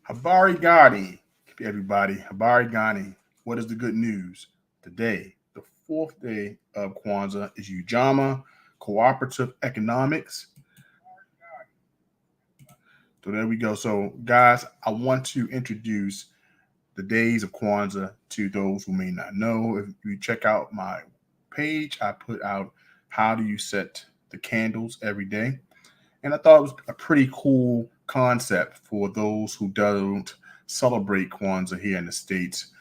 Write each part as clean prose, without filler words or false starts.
Habari Gani, everybody. Habari Gani. What is the good news? Today, the fourth day of Kwanzaa is Ujama Cooperative Economics. So there we go. So, guys, I want to introduce the days of Kwanzaa to those who may not know. If you check out my page, I put out how do you set the candles every day. And I thought it was a pretty cool concept for those who don't celebrate Kwanzaa here in the States.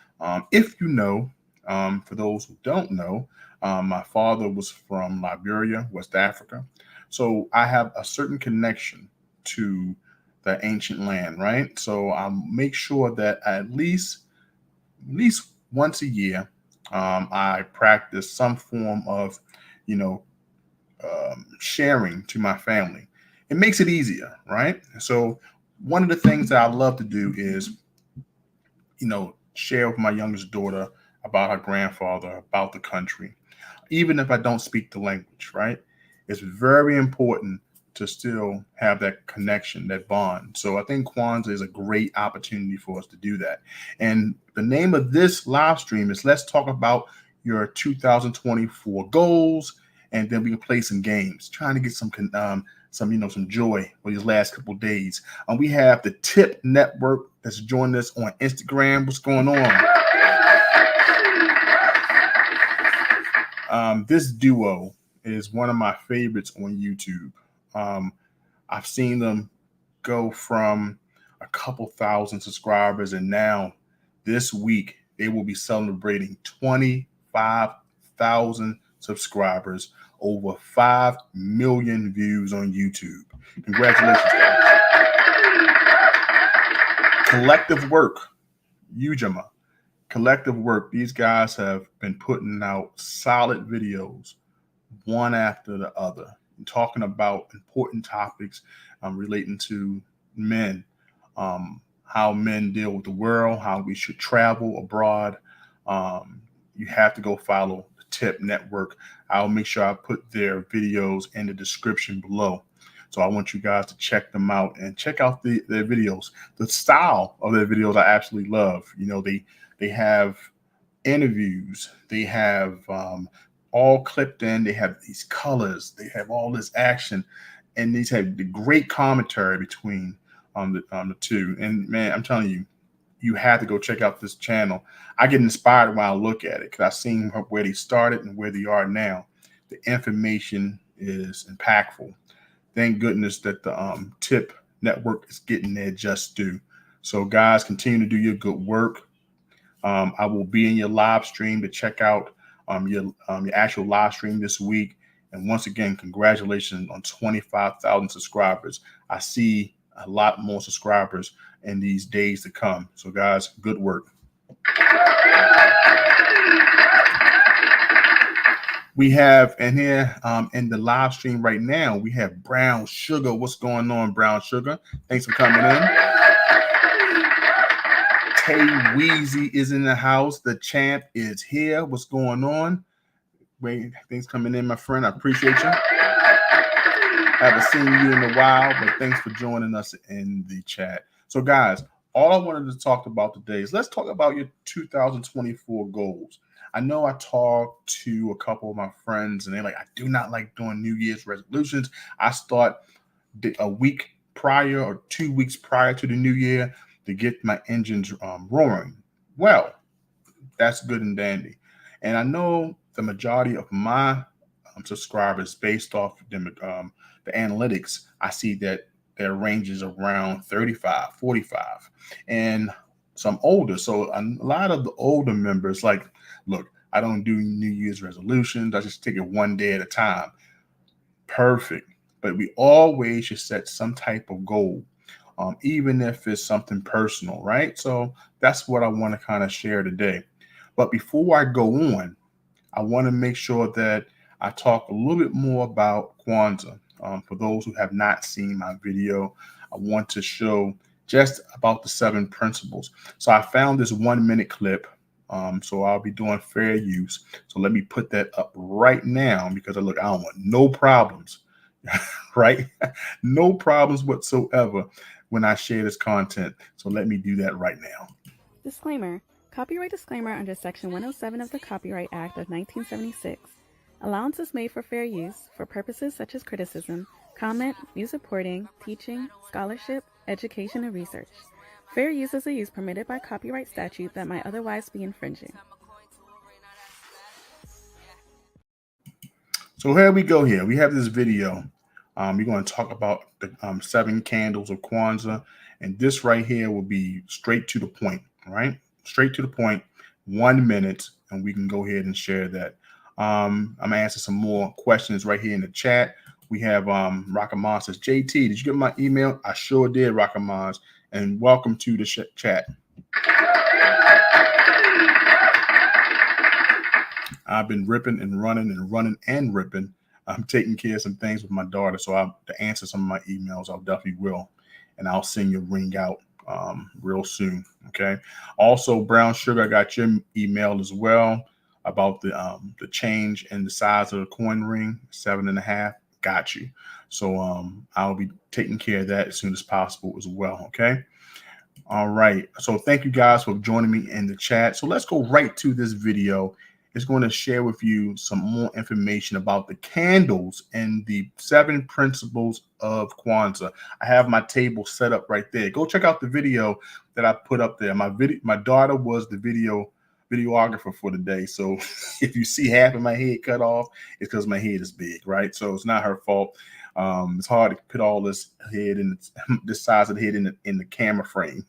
If you know, for those who don't know, my father was from Liberia, West Africa. So I have a certain connection to the ancient land, right? So I make sure that at least once a year, I practice some form of, you know, sharing to my family. It makes it easier, right? So one of the things that I love to do is, share with my youngest daughter about her grandfather, about the country, even if I don't speak the language, right? It's very important to still have that connection, that bond. So I think Kwanzaa is a great opportunity for us to do that. And the name of this live stream is Let's Talk About Your 2024 Goals, and then we can play some games, trying to get some joy for these last couple of days. We have the Tip Network that's joined us on Instagram. What's going on? This duo is one of my favorites on YouTube. I've seen them go from a couple thousand subscribers, and now this week they will be celebrating 25,000 subscribers, over 5 million views on YouTube. Congratulations, guys. Collective work, Ujama. Collective work. These guys have been putting out solid videos, one after the other, talking about important topics relating to men, how men deal with the world, how we should travel abroad. You have to go follow the Tip Network. I'll make sure I put their videos in the description below. So I want you guys to check them out and check out their videos. The style of their videos I absolutely love. They have interviews. They have all clipped in. They have these colors. They have all this action, and these have the great commentary between the two. And man, I'm telling you, you have to go check out this channel. I get inspired when I look at it because I've seen where they started and where they are now. The information is impactful. Thank goodness that the Tip Network is getting their just due. So guys, continue to do your good work. I will be in your live stream to check out your actual live stream this week. And once again, congratulations on 25,000 subscribers. I see a lot more subscribers in these days to come. So guys, good work. We have in here in the live stream right now, we have Brown Sugar. What's going on, Brown Sugar? Thanks for coming in. Tay Weezy is in the house. The champ is here. What's going on? Wait, thanks for coming in, my friend. I appreciate you. Haven't seen you in a while, but thanks for joining us in the chat. So guys, all I wanted to talk about today is let's talk about your 2024 goals. I know I talked to a couple of my friends and they're like, I do not like doing New Year's resolutions. I start a week prior or 2 weeks prior to the new year to get my engines roaring. Well, that's good and dandy. And I know the majority of my subscribers, based off the analytics, I see that their range is around 35, 45, and some older. So a lot of the older members like, look, I don't do New Year's resolutions. I just take it one day at a time. Perfect. But we always should set some type of goal, even if it's something personal, right? So that's what I want to kind of share today. But before I go on, I want to make sure that I talk a little bit more about Kwanzaa. For those who have not seen my video, I want to show just about the 7 principles. So I found this 1-minute clip. So I'll be doing fair use. So let me put that up right now because I don't want no problems, right? No problems whatsoever when I share this content. So let me do that right now. Disclaimer. Copyright disclaimer under Section 107 of the Copyright Act of 1976. Allowance is made for fair use for purposes such as criticism, comment, news reporting, teaching, scholarship, education, and research. Fair use is a use permitted by copyright statute that might otherwise be infringing. So here we go here. We have this video. We're going to talk about the 7 candles of Kwanzaa. And this right here will be straight to the point, right? Straight to the point, 1 minute, and we can go ahead and share that. I'm going to answer some more questions right here in the chat. We have Rockamon says, JT, did you get my email? I sure did, Rockamon. And welcome to the chat. I've been ripping and running and ripping. I'm taking care of some things with my daughter. So to answer some of my emails, I'll definitely will. And I'll send your ring out real soon. Okay. Also, Brown Sugar, I got your email as well about the change in the size of the coin ring, 7.5. Got you. So I'll be taking care of that as soon as possible as well. Okay. All right. So thank you guys for joining me in the chat. So let's go right to this video. It's going to share with you some more information about the candles and the 7 principles of Kwanzaa. I have my table set up right there. Go check out the video that I put up there. My daughter was the videographer for the day. So if you see half of my head cut off, it's because my head is big, right? So it's not her fault. It's hard to put all this head in this size of the head in the camera frame.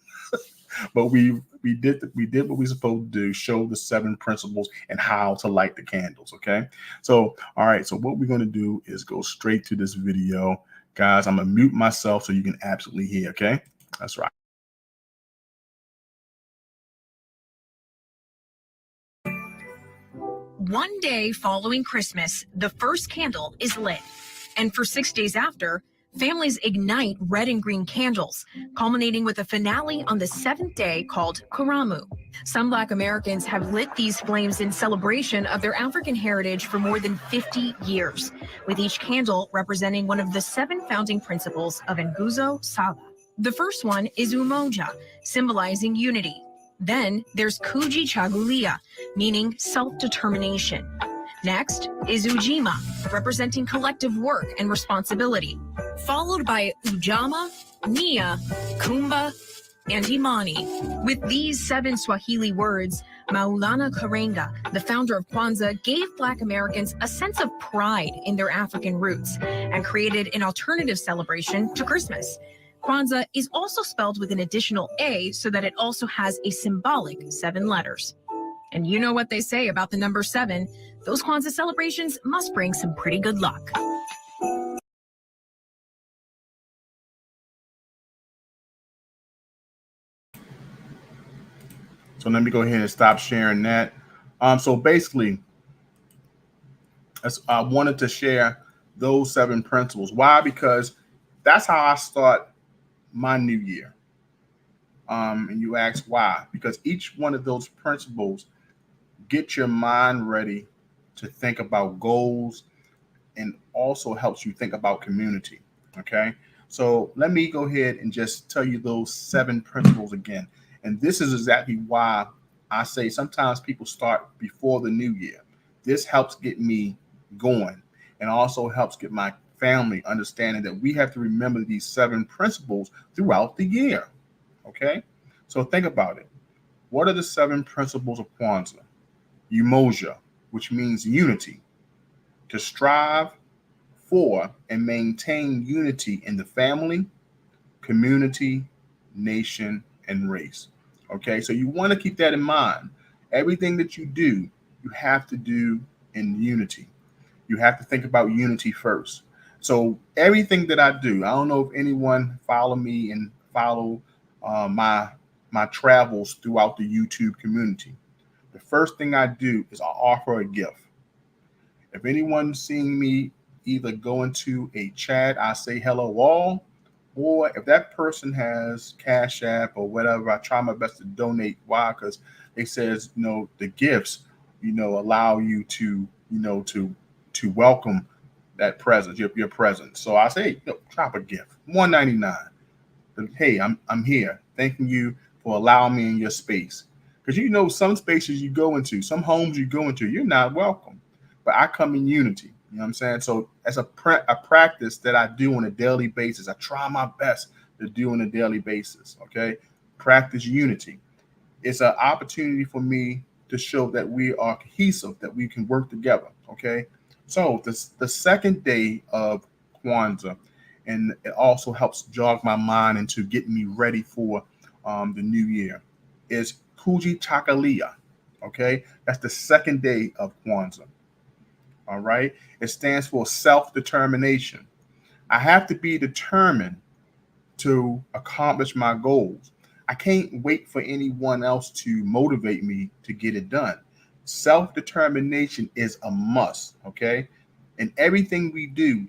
But we did what we supposed to do, show the 7 principles and how to light the candles. Okay. So, all right. So what we're going to do is go straight to this video. Guys, I'm going to mute myself so you can absolutely hear. Okay. That's right. One day following Christmas, the first candle is lit. And for 6 days after, families ignite red and green candles, culminating with a finale on the 7th day called Karamu. Some Black Americans have lit these flames in celebration of their African heritage for more than 50 years, with each candle representing one of the 7 founding principles of Nguzo Saba. The first one is Umoja, symbolizing unity. Then there's Kuji Chagulia, meaning self-determination. Next is Ujima, representing collective work and responsibility, followed by Ujama, Nia, Kumba, and Imani. With these 7 Swahili words, Maulana Karenga, the founder of Kwanzaa, gave Black Americans a sense of pride in their African roots and created an alternative celebration to Christmas. Kwanzaa is also spelled with an additional A so that it also has a symbolic 7 letters. And you know what they say about the number 7. Those Kwanzaa celebrations must bring some pretty good luck. So let me go ahead and stop sharing that. So basically, I wanted to share those 7 principles. Why? Because that's how I start my new year. And you ask why? Because each one of those principles get your mind ready to think about goals and also helps you think about community. Okay. So let me go ahead and just tell you those 7 principles again. And this is exactly why I say sometimes people start before the new year. This helps get me going and also helps get my family understanding that we have to remember these 7 principles throughout the year. Okay. So think about it. What are the 7 principles of Kwanzaa? Umoja, which means unity, to strive for and maintain unity in the family, community, nation, and race. Okay, so you want to keep that in mind. Everything that you do, you have to do in unity. You have to think about unity first. So everything that I do, I don't know if anyone follow me and follow my travels throughout the YouTube community. The first thing I do is I offer a gift. If anyone's seeing me either go into a chat, I say hello all, or if that person has Cash App or whatever, I try my best to donate. Why? Because it says, the gifts, allow you to, to welcome that presence, your presence. So I say, drop a gift, $1.99. Hey, I'm here. Thanking you for allowing me in your space. Because some spaces you go into, some homes you go into, you're not welcome. But I come in unity. You know what I'm saying? So as a practice that I do on a daily basis, I try my best to do on a daily basis. Okay, practice unity. It's an opportunity for me to show that we are cohesive, that we can work together. Okay, so the second day of Kwanzaa, and it also helps jog my mind into getting me ready for the new year, is Kuji Chakalia. Okay, that's the second day of Kwanzaa. All right, it stands for self-determination. I have to be determined to accomplish my goals. I can't wait for anyone else to motivate me to get it done. Self determination is a must, okay? And everything we do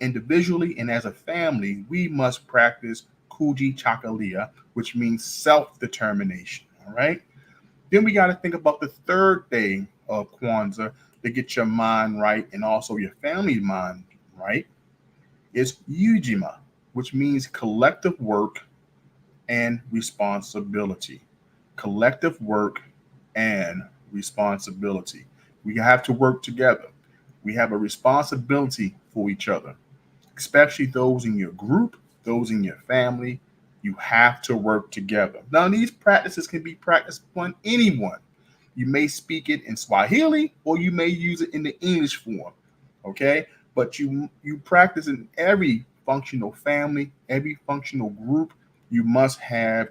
individually and as a family, we must practice Kuji Chakalia, which means self determination, all right? Then we got to think about the third day of Kwanzaa to get your mind right and also your family's mind right. It's Ujima, which means collective work and responsibility. Collective work and responsibility. We have to work together. We have a responsibility for each other, especially those in your group, those in your family. You have to work together. Now, these practices can be practiced on anyone. You may speak it in Swahili or you may use it in the English form. Okay, but you practice in every functional family, every functional group. You must have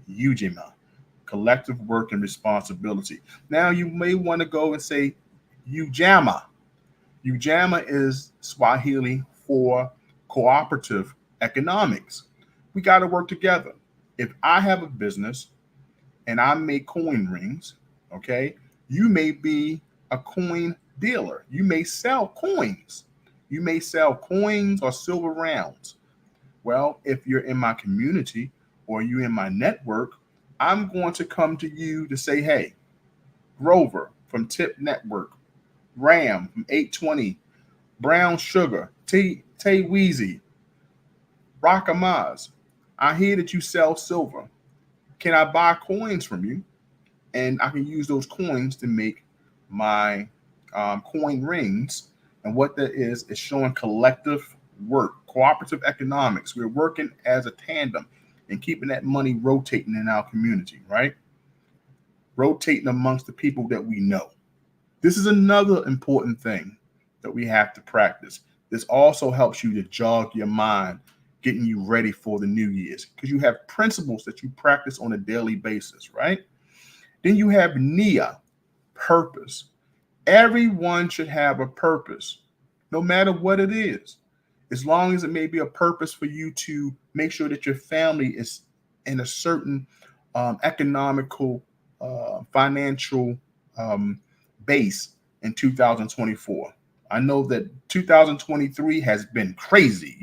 Ujima, collective work and responsibility. Now you may want to go and say Ujama. Ujama is Swahili for cooperative economics. We got to work together. If I have a business and I make coin rings, okay, you may be a coin dealer. You may sell coins. You may sell coins or silver rounds. Well, if you're in my community or you're in my network, I'm going to come to you to say, hey, Grover from Tip Network, Ram from 820, Brown Sugar, Tay Weezy, Rockamaz, I hear that you sell silver. Can I buy coins from you? And I can use those coins to make my coin rings. And what that is showing collective work, cooperative economics. We're working as a tandem and keeping that money rotating in our community, right? Rotating amongst the people that we know. This is another important thing that we have to practice. This also helps you to jog your mind, getting you ready for the New Year's, because you have principles that you practice on a daily basis, right? Then you have Nia, purpose. Everyone should have a purpose, no matter what it is. As long as it may be a purpose for you to make sure that your family is in a certain economical, financial base in 2024. I know that 2023 has been crazy,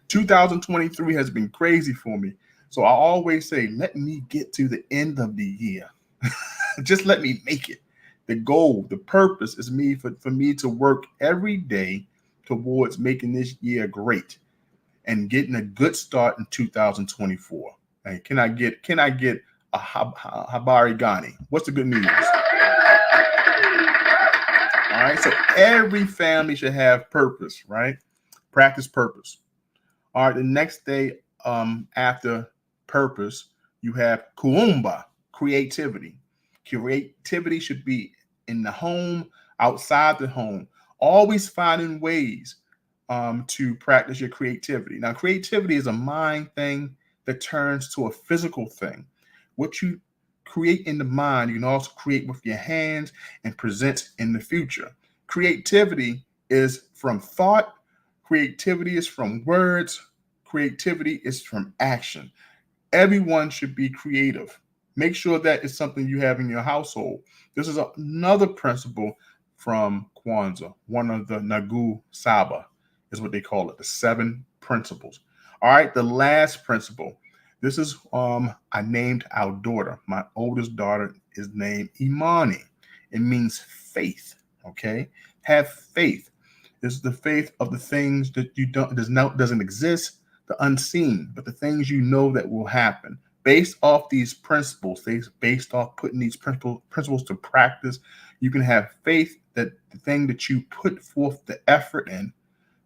2023 has been crazy for me. So I always say, let me get to the end of the year. Just let me make it. The goal, the purpose is for me to work every day towards making this year great and getting a good start in 2024. Hey, can I get a Habari Ghani? What's the good news? All right, so every family should have purpose, right? Practice purpose. All right, the next day after purpose, you have Kuumba, creativity. Creativity should be in the home, outside the home, always finding ways to practice your creativity. Now, creativity is a mind thing that turns to a physical thing. What you create in the mind, you can also create with your hands and present in the future. Creativity is from thought. Creativity is from words. Creativity is from action. Everyone should be creative. Make sure that is something you have in your household. This is another principle from Kwanzaa. One of the Nagu Saba is what they call it, the 7 principles. All right, the last principle. This is I named our daughter. My oldest daughter is named Imani. It means faith. Okay, have faith. This is the faith of the things that doesn't exist, the unseen, but the things you know that will happen. Based off these principles, based off putting these principles to practice, you can have faith that the thing that you put forth the effort in,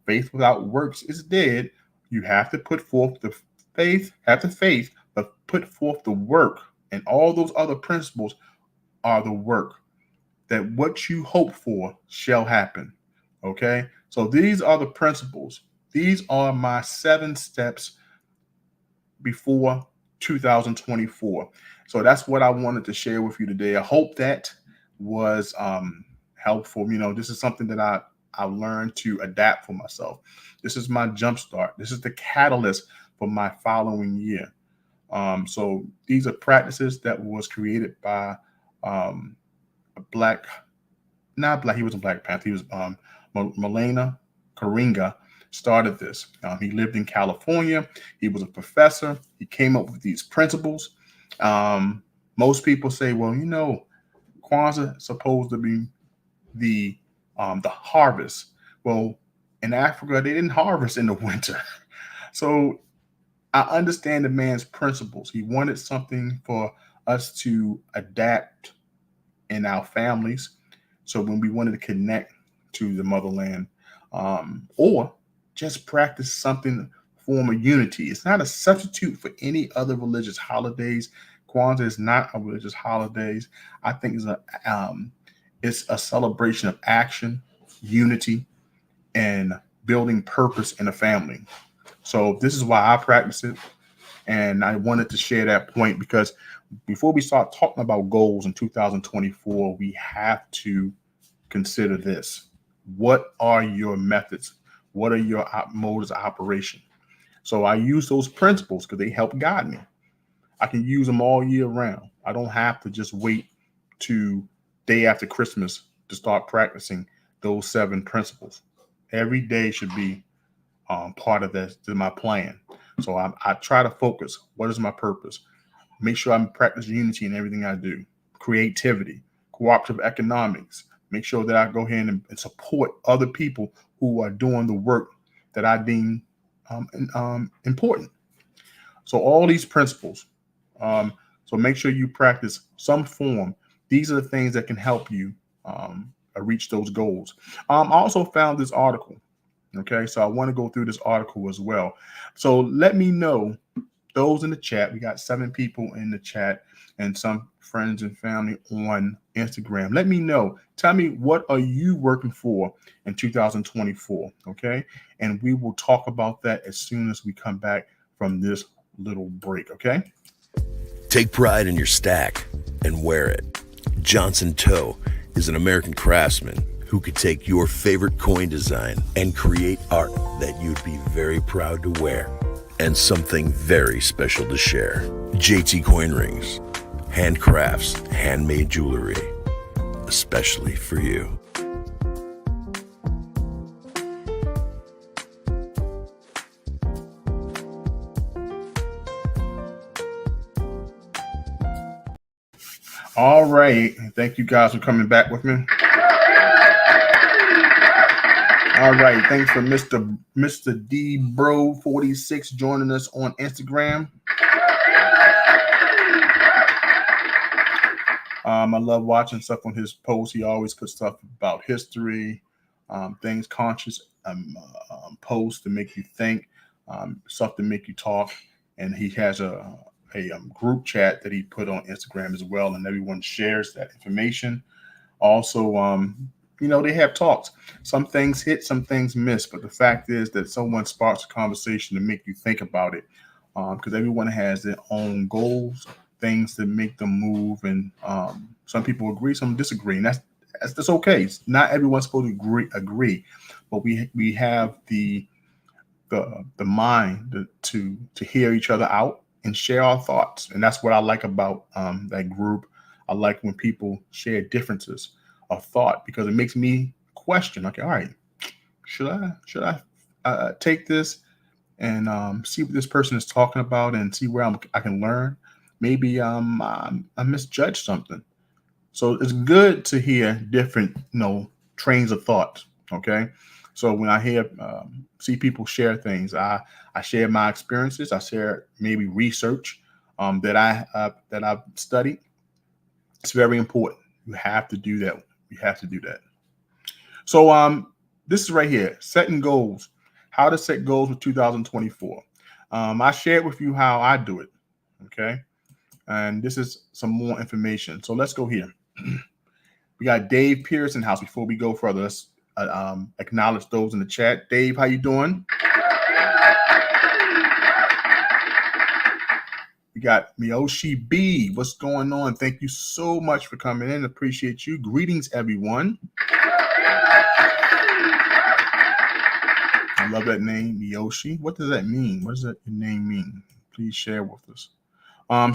faith without works is dead. You have to put forth the faith, but put forth the work. And all those other principles are the work, that what you hope for shall happen. Okay. So these are the principles. These are my 7 steps before 2024. So that's what I wanted to share with you today. I hope that was helpful. This is something that I learned to adapt for myself. This is my jump start. This is the catalyst for my following year. So these are practices that was created by a he wasn't Black Panther. He was Malena Karinga started this. He lived in California. He was a professor. He came up with these principles. Most people say, well, Kwanzaa is supposed to be the harvest. Well, in Africa, they didn't harvest in the winter. So I understand the man's principles. He wanted something for us to adapt in our families. So when we wanted to connect to the motherland, or just practice something, form of unity. It's not a substitute for any other religious holidays. Kwanzaa is not a religious holiday. I think it's a celebration of action, unity, and building purpose in a family. So this is why I practice it. And I wanted to share that point because before we start talking about goals in 2024, we have to consider this. What are your methods? What are your modes of operation? So I use those principles because they help guide me. I can use them all year round. I don't have to just wait to day after Christmas to start practicing those 7 principles. Every day should be part of that, my plan. So I try to focus. What is my purpose? Make sure I'm practicing unity in everything I do. Creativity, cooperative economics. Make sure that I go ahead and support other people who are doing the work that I deem important. So all these principles. So make sure you practice some form. These are the things that can help you reach those goals. I also found this article. Okay, so I want to go through this article as well. So let me know, those in the chat. We got 7 people in the chat and some friends and family on Instagram. Let me know. Tell me, what are you working for in 2024? Okay, and we will talk about that as soon as we come back from this little break. Okay. Take pride in your stack and wear it. Johnson Toe is an American craftsman who could take your favorite coin design and create art that you'd be very proud to wear and something very special to share. JTCoinRings, handcrafts, handmade jewelry, especially for you. All right. Thank you guys for coming back with me. All right. Thanks for Mr. D Bro 46 joining us on Instagram. I love watching stuff on his posts. He always puts stuff about history, things conscious, posts to make you think, stuff to make you talk. And he has a group chat that he put on Instagram as well, and everyone shares that information. Also, they have talks. Some things hit, some things miss, but the fact is that someone sparks a conversation to make you think about it, because everyone has their own goals, things that make them move, and some people agree, some disagree, and that's okay. Not everyone's supposed to agree, but we have the mind to hear each other out and share our thoughts. And that's what I like about that group. I like when people share differences of thought, because it makes me question, okay, all right, should I take this and see what this person is talking about and see where I can learn? Maybe I misjudged something. So it's good to hear different, trains of thought. Okay. So when I see people share things, I share my experiences. I share maybe research that I've studied. It's very important. You have to do that. You have to do that. So this is right here, setting goals. How to set goals for 2024. I shared with you how I do it. Okay. And this is some more information. So let's go here. We got Dave Pearson house. Before we go further, let's acknowledge those in the chat. Dave, how you doing? We got Miyoshi B. What's going on? Thank you so much for coming in. Appreciate you. Greetings, everyone. I love that name, Miyoshi. What does that mean? What does that name mean? Please share with us.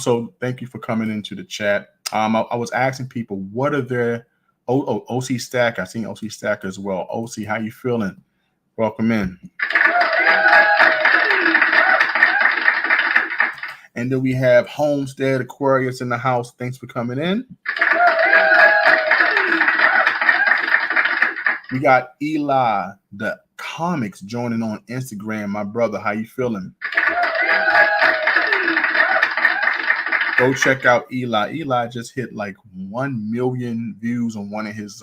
So thank you for coming into the chat. I was asking people, what are their OC Stack? I seen OC Stack as well. OC, how you feeling? Welcome in. And then we have Homestead Aquarius in the house. Thanks for coming in. We got Eli the Comics joining on Instagram. My brother, how you feeling? Go check out Eli. Eli just hit like 1 million views on one of his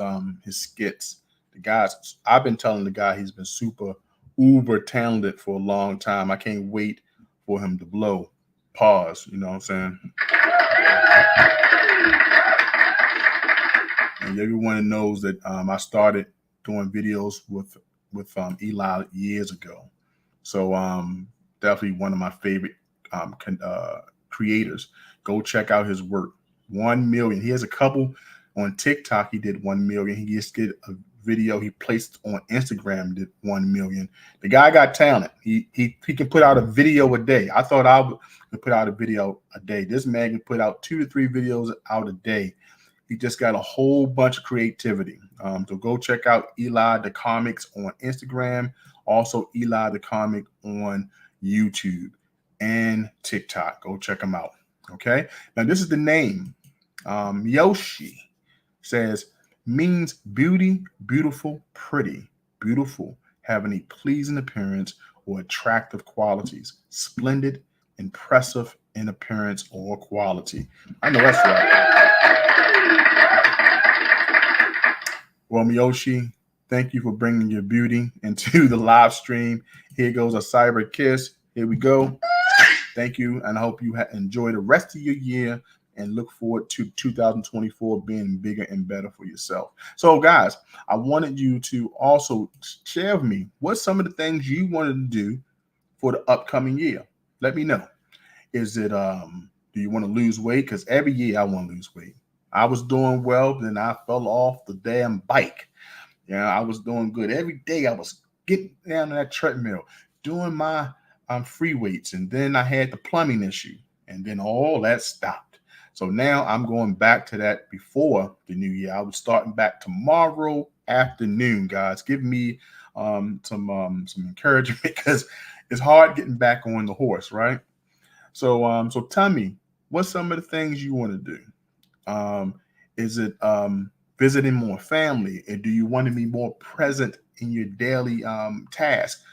skits. The guys, I've been telling the guy he's been super uber talented for a long time. I can't wait for him to blow. Pause. You know what I'm saying? And everyone knows that I started doing videos with Eli years ago. So definitely one of my favorite creators. Go check out his work. 1 million. He has a couple on TikTok. He did 1 million. He just did a video he placed on Instagram, did 1 million. The guy got talent. He can put out a video a day. I thought I would put out a video a day. This man can put out 2 to 3 videos out a day. He just got a whole bunch of creativity. So go check out Eli the Comics on Instagram. Also Eli the Comic on YouTube and TikTok. Go check him out. Okay. Now this is the name. Yoshi says means beauty, beautiful, pretty, beautiful, having a pleasing appearance or attractive qualities, splendid, impressive in appearance or quality. I know that's right. Well, Miyoshi, thank you for bringing your beauty into the live stream. Here goes a cyber kiss. Here we go. Thank you, and I hope you enjoy the rest of your year and look forward to 2024 being bigger and better for yourself. So, guys, I wanted you to also share with me what's some of the things you wanted to do for the upcoming year. Let me know. Is it do you want to lose weight? Because every year I want to lose weight. I was doing well, then I fell off the damn bike. Yeah, I was doing good. Every day I was getting down on that treadmill, doing my free weights, and then I had the plumbing issue, and then all that stopped. So now I'm going back to that before the new year. I was starting back tomorrow afternoon, guys. Give me some encouragement because it's hard getting back on the horse, right? So so tell me, what's some of the things you want to do? Is it visiting more family? Or do you want to be more present in your daily task?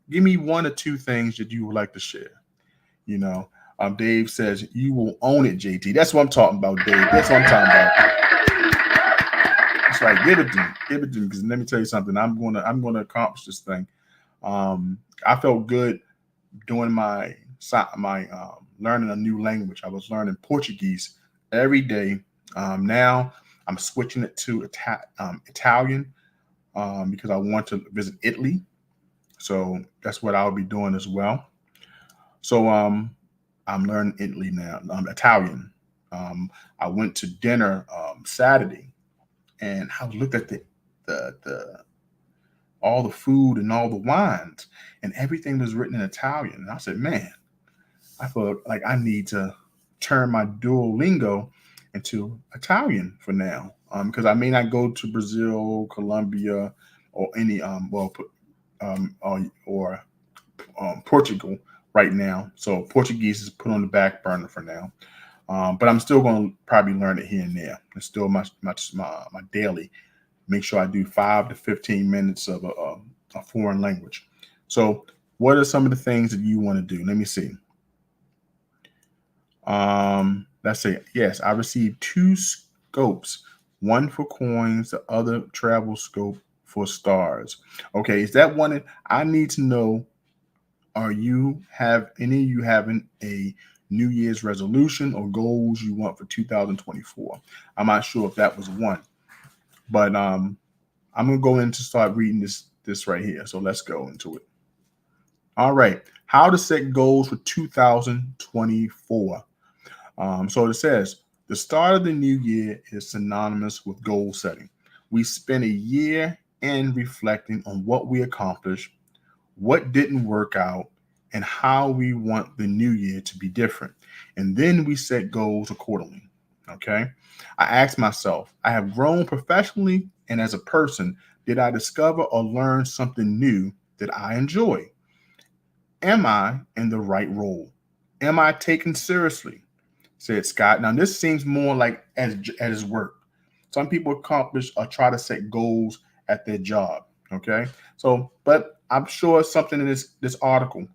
Give me 1 or 2 things that you would like to share. You know, Dave says you will own it, JT. That's what I'm talking about, Dave. That's what I'm talking about. That's right. Give it to me. Give it to me. Because let me tell you something. I'm gonna accomplish this thing. I felt good doing my learning a new language. I was learning Portuguese every day. Now I'm switching it to Italian because I want to visit Italy. So that's what I'll be doing as well. So I'm learning Italy now. Italian. I went to dinner Saturday, and I looked at the all the food and all the wines, and everything was written in Italian. And I said, man, I felt like I need to turn my Duolingo into Italian for now, because I may not go to Brazil, Colombia, or any Portugal right now. So Portuguese is put on the back burner for now, but I'm still going to probably learn it here and there. It's still my daily make sure I do 5 to 15 minutes of a foreign language. So what are some of the things that you want to do? Let me see. Let's say, yes, I received 2 scopes, one for coins, the other travel scope for stars. Okay, is that one? I need to know, are you have any of you having a New Year's resolution or goals you want for 2024? I'm not sure if that was one, but I'm gonna go in to start reading this right here. So let's go into it. All right, how to set goals for 2024. So it says the start of the new year is synonymous with goal setting. We spend a year in reflecting on what we accomplished, what didn't work out, and how we want the new year to be different. And then we set goals accordingly. Okay. I asked myself, I have grown professionally and as a person. Did I discover or learn something new that I enjoy? Am I in the right role? Am I taken seriously? Said Scott. Now, this seems more like at his work. Some people accomplish or try to set goals at their job. Okay. So, but I'm sure something in this article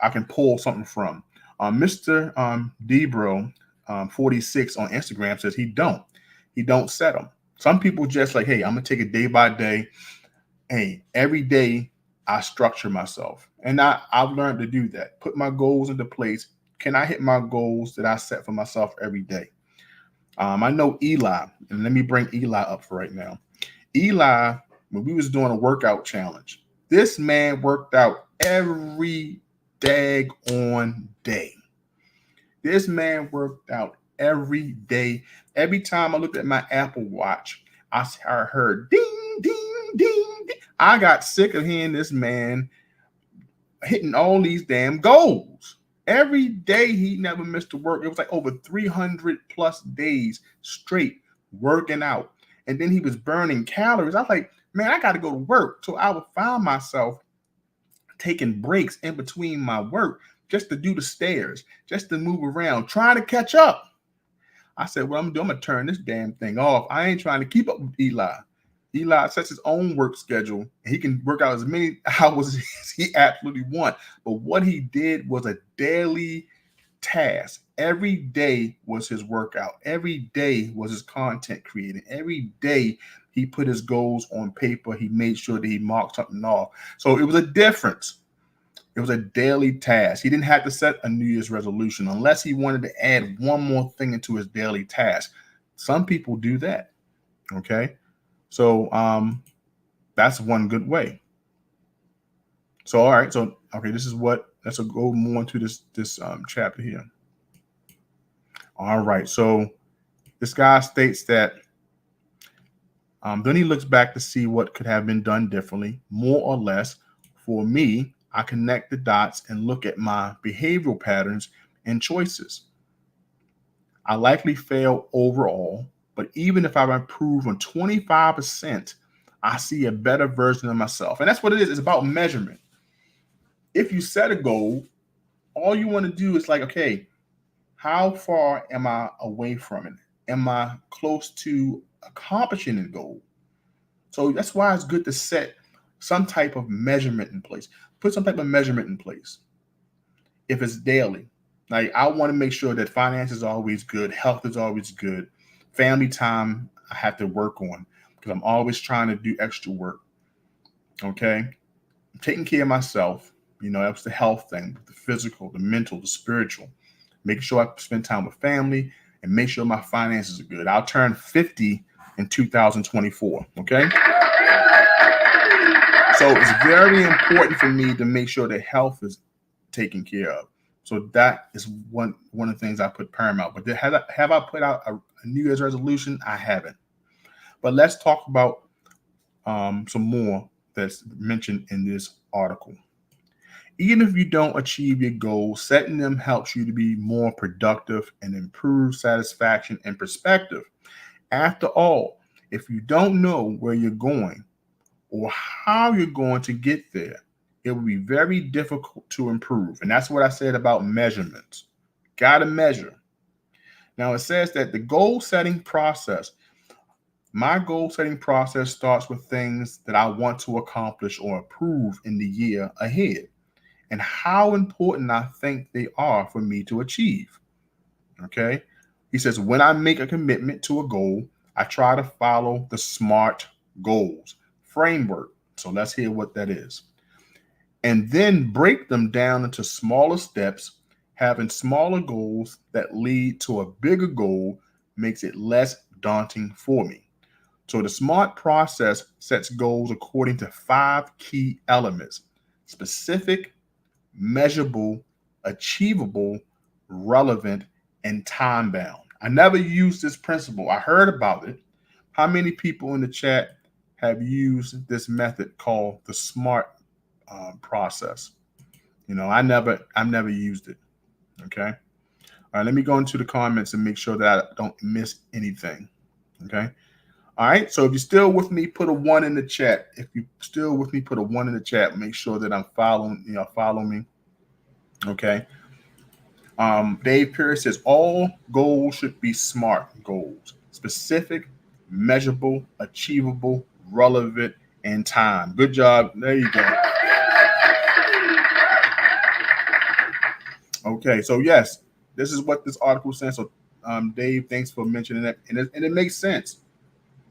I can pull something from. Mr. Debro 46 on Instagram says he don't set them. Some people just like, hey, I'm gonna take it day by day. Hey, every day I structure myself, and I've learned to do that. Put my goals into place. Can I hit my goals that I set for myself every day? I know Eli, and let me bring Eli up for right now. Eli, when we was doing a workout challenge, this man worked out every daggone day. This man worked out every day. Every time I looked at my Apple Watch, I heard ding, ding, ding, ding. I got sick of hearing this man hitting all these damn goals. Every day he never missed a work. It was like over 300 plus days straight working out. And then he was burning calories. I was like, man, I got to go to work. So I would find myself taking breaks in between my work just to do the stairs, just to move around, trying to catch up. I said, what I'm going to do, I'm going to turn this damn thing off. I ain't trying to keep up with Eli. Eli sets his own work schedule. And he can work out as many hours as he absolutely wants. But what he did was a daily task. Every day was his workout. Every day was his content creating. Every day he put his goals on paper. He made sure that he marked something off. So it was a difference. It was a daily task. He didn't have to set a New Year's resolution unless he wanted to add one more thing into his daily task. Some people do that. Okay. So that's one good way. So, all right. So, okay, let's go more into this chapter here. All right. So this guy states that then he looks back to see what could have been done differently, more or less. For me, I connect the dots and look at my behavioral patterns and choices. I likely fail overall, but even if I improve on 25%, I see a better version of myself. And that's what it is. It's about measurement. If you set a goal, all you want to do is like, okay, how far am I away from it? Am I close to accomplishing the goal? So that's why it's good to set some type of measurement in place. Put some type of measurement in place. If it's daily, like I want to make sure that finance is always good, health is always good, family time I have to work on because I'm always trying to do extra work. Okay, I'm taking care of myself. You know, that's the health thing, the physical, the mental, the spiritual. Making sure I spend time with family and make sure my finances are good. I'll turn 50 in 2024. Okay. So it's very important for me to make sure that health is taken care of. So that is one of the things I put paramount. But have I put out a New Year's resolution? I haven't. But let's talk about some more that's mentioned in this article. Even if you don't achieve your goals, setting them helps you to be more productive and improve satisfaction and perspective. After all, if you don't know where you're going or how you're going to get there, it will be very difficult to improve. And that's what I said about measurements. Got to measure. Now, it says that the goal setting process My goal setting process starts with things that I want to accomplish or improve in the year ahead and how important I think they are for me to achieve. Okay. He says, when I make a commitment to a goal, I try to follow the SMART goals framework. So let's hear what that is. And then break them down into smaller steps. Having smaller goals that lead to a bigger goal makes it less daunting for me. So the SMART process sets goals according to 5 key elements: specific, measurable, achievable, relevant, and time bound. I never used this principle. I heard about it. How many people in the chat have used this method called the SMART process? I've never used it. Okay. All right. Let me go into the comments and make sure that I don't miss anything. Okay. All right. So if you're still with me, put a 1 in the chat. If you're still with me, put a 1 in the chat. Make sure that I'm following. Follow me. Okay. Dave Pierce says all goals should be SMART goals: specific, measurable, achievable, relevant, and time. Good job. There you go. Okay, so yes, this is what this article says. So, Dave, thanks for mentioning that, and it makes sense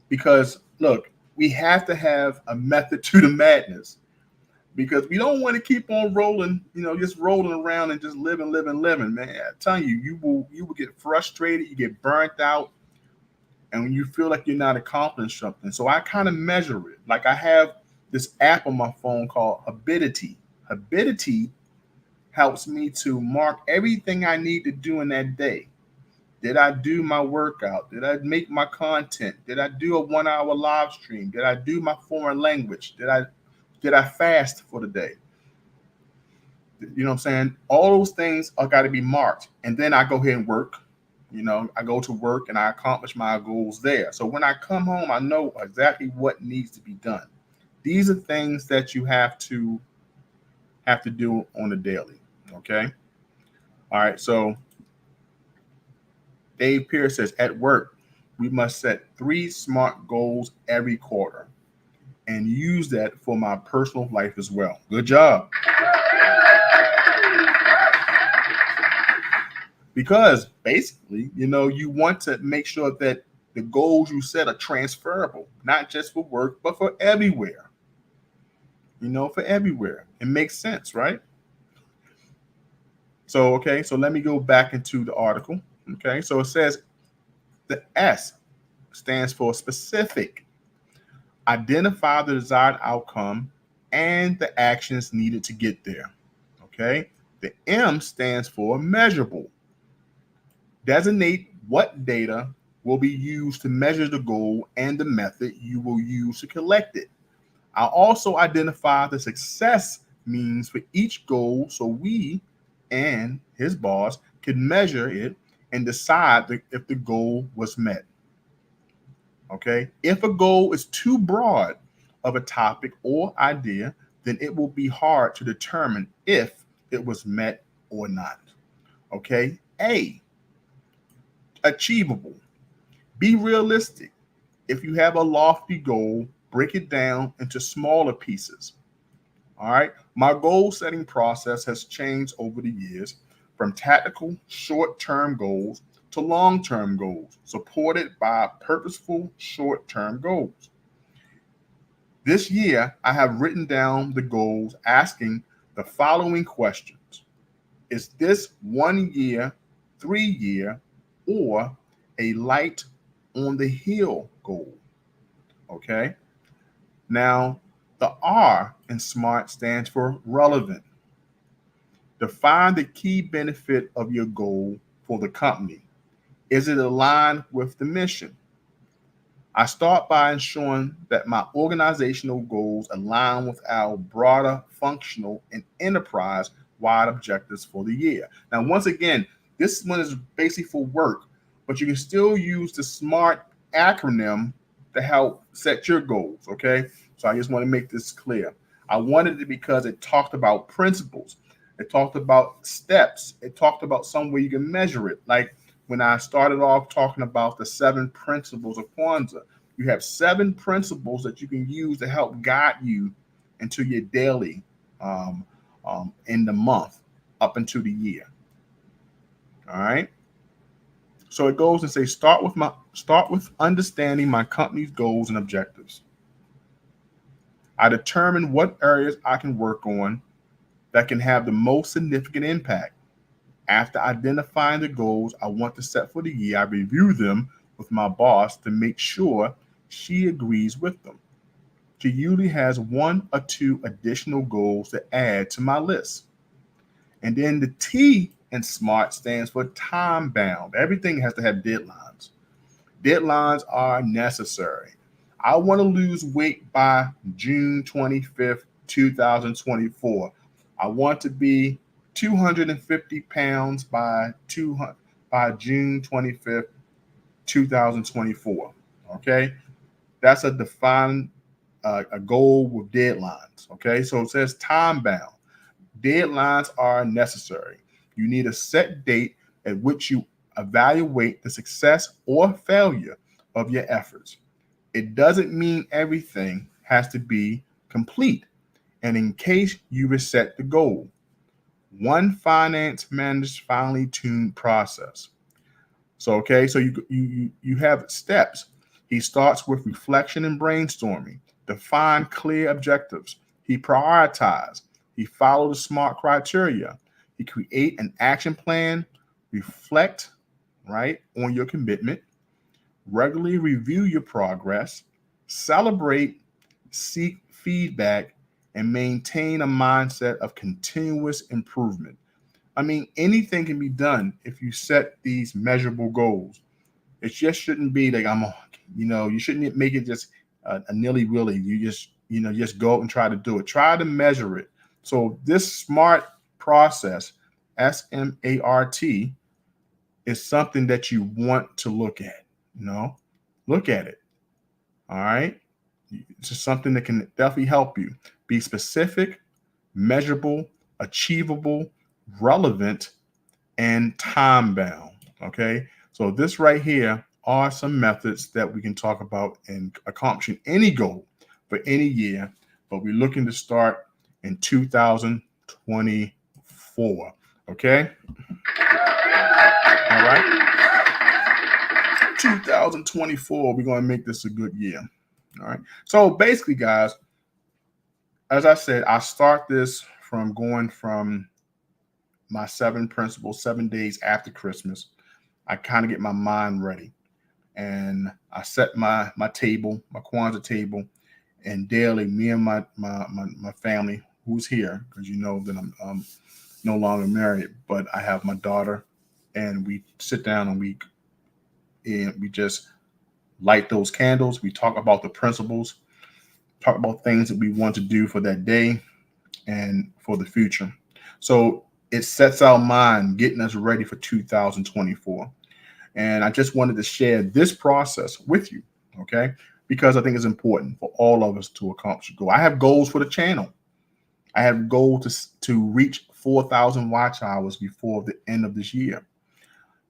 because look, we have to have a method to the madness because we don't want to keep on rolling, just rolling around and just living, man. I'm telling you, you will get frustrated, you get burnt out, and when you feel like you're not accomplishing something. So I kind of measure it. Like I have this app on my phone called Habidity. Habidity helps me to mark everything I need to do in that day. Did I do my workout? Did I make my content? Did I do a 1-hour live stream? Did I do my foreign language? Did I fast for the day? You know what I'm saying? All those things are got to be marked. And then I go ahead and work. I go to work and I accomplish my goals there. So when I come home, I know exactly what needs to be done. These are things that you have to do on a daily. Okay. All right. So Dave Pierce says, at work, we must set 3 SMART goals every quarter and use that for my personal life as well. Good job. Because basically, you want to make sure that the goals you set are transferable, not just for work, but for everywhere. For everywhere. It makes sense, right? So, okay, so let me go back into the article. Okay, so it says the S stands for specific. Identify the desired outcome and the actions needed to get there. Okay, the M stands for measurable. Designate what data will be used to measure the goal and the method you will use to collect it. I'll also identify the success means for each goal so we and his boss can measure it and decide if the goal was met. Okay. If a goal is too broad of a topic or idea, then it will be hard to determine if it was met or not. Okay. A, achievable. Be realistic. If you have a lofty goal, break it down into smaller pieces. All right. My goal setting process has changed over the years from tactical short-term goals to long-term goals, supported by purposeful short-term goals. This year, I have written down the goals asking the following questions. Is this 1 year, 3 year, or a light on the hill goal? Okay. Now, the R in SMART stands for relevant. Define the key benefit of your goal for the company. Is it aligned with the mission? I start by ensuring that my organizational goals align with our broader functional and enterprise-wide objectives for the year. Now, once again, this one is basically for work, but you can still use the SMART acronym to help set your goals, okay? So I just want to make this clear. I wanted it because it talked about principles. It talked about steps. It talked about some way you can measure it. Like when I started off talking about the 7 principles of Kwanzaa, You have 7 principles that you can use to help guide you into your daily in the month up into the year. All right. So it goes and say, start with understanding my company's goals and objectives. I determine what areas I can work on that can have the most significant impact. After identifying the goals I want to set for the year, I review them with my boss to make sure she agrees with them. She usually has 1 or 2 additional goals to add to my list. And then the T in SMART stands for time bound. Everything has to have deadlines. Deadlines are necessary. I want to lose weight by June 25th, 2024. I want to be 250 pounds by June 25th, 2024. Okay, that's a defined a goal with deadlines. Okay, so it says time bound. Deadlines are necessary. You need a set date at which you evaluate the success or failure of your efforts. It doesn't mean everything has to be complete. And in case you reset the goal, one finance manager's finely tuned process. So, okay, so you have steps. He starts with reflection and brainstorming, define clear objectives. He prioritizes. He follows the SMART criteria. He create an action plan, reflect, right, on your commitment, regularly review your progress, celebrate, seek feedback, and maintain a mindset of continuous improvement. I mean, anything can be done if you set these measurable goals. It just shouldn't be like you shouldn't make it just a nilly-willy. You just go and try to do it. Try to measure it. So this SMART process, SMART, is something that you want to look at. Look at it. All right. It's just something that can definitely help you be specific, measurable, achievable, relevant, and time bound. Okay. So this right here are some methods that we can talk about in accomplishing any goal for any year, but we're looking to start in 2024. Okay. All right. 2024, we're going to make this a good year. All right. So basically, guys, as I said, I start this from going from my 7 principles, 7 days after Christmas. I kind of get my mind ready, and I set my table, my Kwanzaa table, and daily, me and my family, who's here, because you know that I'm no longer married, but I have my daughter, and we sit down and we just light those candles. We talk about the principles, talk about things that we want to do for that day and for the future. So it sets our mind, getting us ready for 2024. And I just wanted to share this process with you, okay? Because I think it's important for all of us to accomplish a goal. I have goals for the channel. I have goals to reach 4,000 watch hours before the end of this year.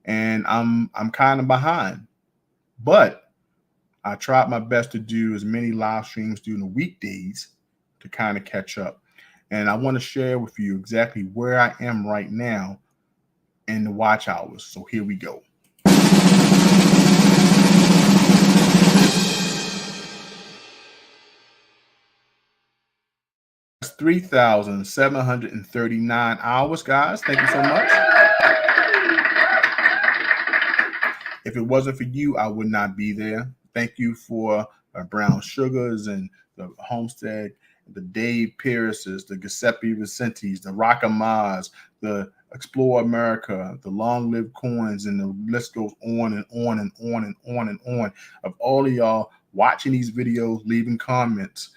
And I'm kind of behind, but I tried my best to do as many live streams during the weekdays to kind of catch up. And I want to share with you exactly where I am right now in the watch hours. So here we go. That's 3,739 hours, guys. Thank you so much. If it wasn't for you, I would not be there. Thank you for Brown Sugars and the Homestead, the Dave Pierces, the Giuseppe Vicentes, the Rockamas, the Explore America, the Long Live Coins, and the list goes on and on and on and on and on of all of y'all watching these videos, leaving comments.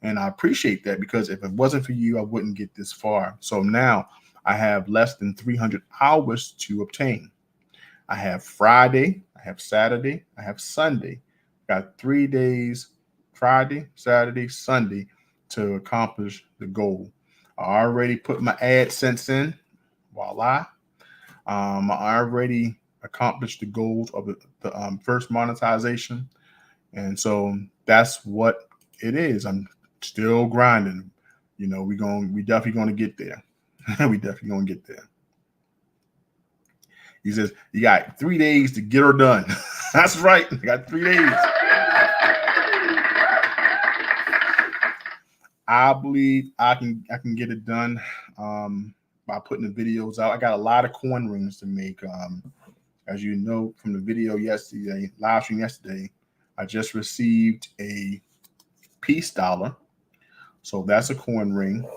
And I appreciate that, because if it wasn't for you, I wouldn't get this far. So now I have less than 300 hours to obtain. I have Friday, I have Saturday, I have Sunday. Got 3 days, Friday, Saturday, Sunday, to accomplish the goal. I already put my AdSense in. Voila. I already accomplished the goals of the first monetization. And so that's what it is. I'm still grinding. We definitely going to get there. We definitely going to get there. He says, you got 3 days to get her done. That's right. I got 3 days. I believe I can get it done by putting the videos out. I got a lot of coin rings to make. As you know from the video yesterday, live stream yesterday, I just received a peace dollar. So that's a coin ring.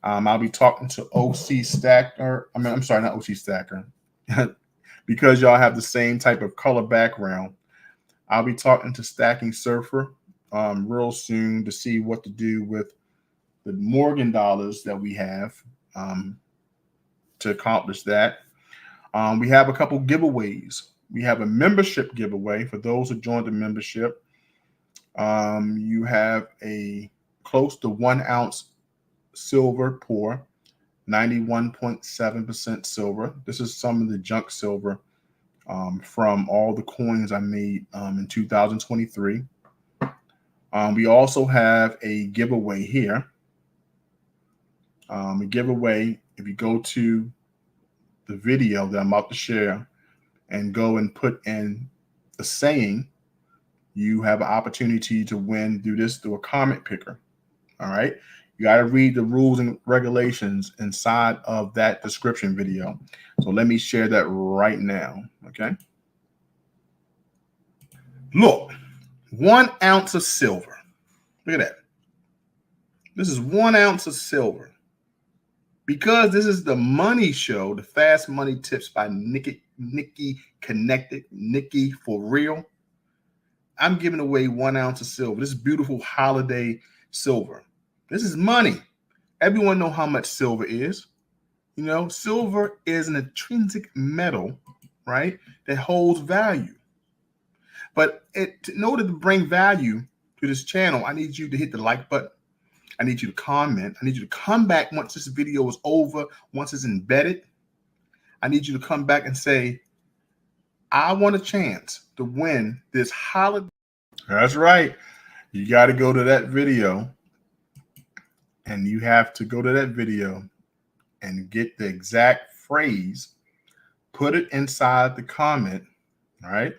I'll be talking to OC Stacker. I'm sorry, not OC Stacker. Because y'all have the same type of color background. I'll be talking to Stacking Surfer real soon to see what to do with the Morgan dollars that we have to accomplish that. We have a couple giveaways. We have a membership giveaway for those who joined the membership. You have a close to 1 ounce silver pour, 91.7% silver. This is some of the junk silver from all the coins I made in 2023. We also have a giveaway here. A giveaway, if you go to the video that I'm about to share and go and put in the saying, you have an opportunity to win. Do this through a comment picker. All right. You got to read the rules and regulations inside of that description video. So let me share that right now. Okay. Look, 1 ounce of silver. Look at that. This is 1 ounce of silver. Because this is the money show, the Fast Money Tips by Nikki Connected, Nikki for real. I'm giving away 1 ounce of silver. This is beautiful holiday silver. This is money. Everyone know how much silver is. Silver is an intrinsic metal, right, that holds value. But in order to bring value to this channel, I need you to hit the like button. I need you to comment. I need you to come back once this video is over, once it's embedded. I need you to come back and say, I want a chance to win this holiday. That's right. You got to go to that video. And you have to go to that video and get the exact phrase, put it inside the comment, right?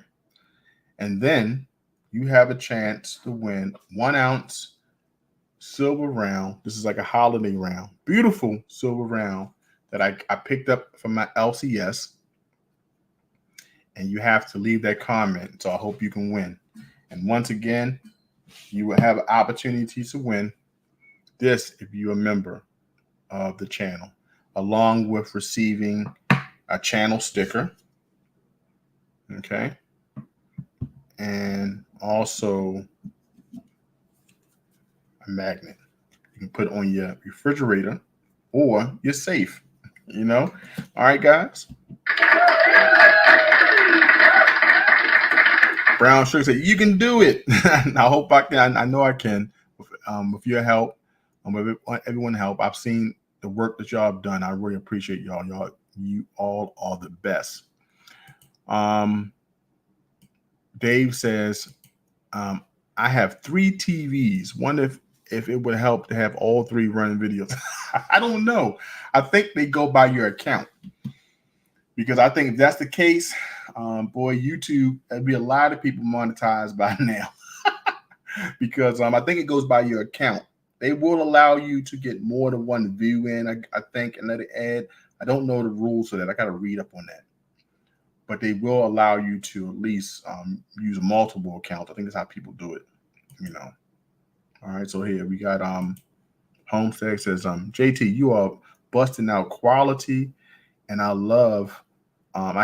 And then you have a chance to win 1 ounce silver round. This is like a holiday round. Beautiful silver round that I picked up from my LCS. And you have to leave that comment. So I hope you can win. And once again, you will have an opportunity to win this if you're a member of the channel, along with receiving a channel sticker. Okay. And also a magnet you can put on your refrigerator or your safe. All right, guys. Brown Sugar said, you can do it. I hope I can. I know I can with your help. With everyone's help. I've seen the work that y'all have done. I really appreciate y'all. You all are the best. Dave says, I have 3 TVs. Wonder if it would help to have all 3 running videos. I don't know. I think they go by your account. Because I think if that's the case, boy, YouTube, there'd be a lot of people monetized by now. Because I think it goes by your account. They will allow you to get more than 1 view in, I think, and let it add. I don't know the rules for that. I got to read up on that. But they will allow you to at least use multiple accounts. I think that's how people do it, All right, so here we got Homestead says, JT, you are busting out quality, and I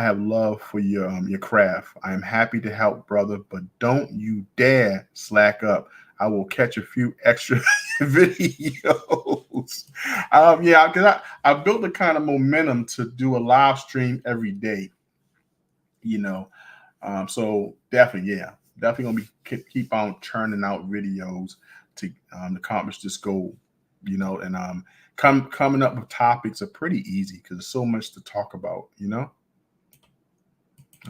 have love for your craft. I am happy to help, brother, but don't you dare slack up. I will catch a few extra videos. Yeah, because I built the kind of momentum to do a live stream every day. So definitely gonna be keep on churning out videos to accomplish this goal. And coming up with topics are pretty easy because there's so much to talk about. All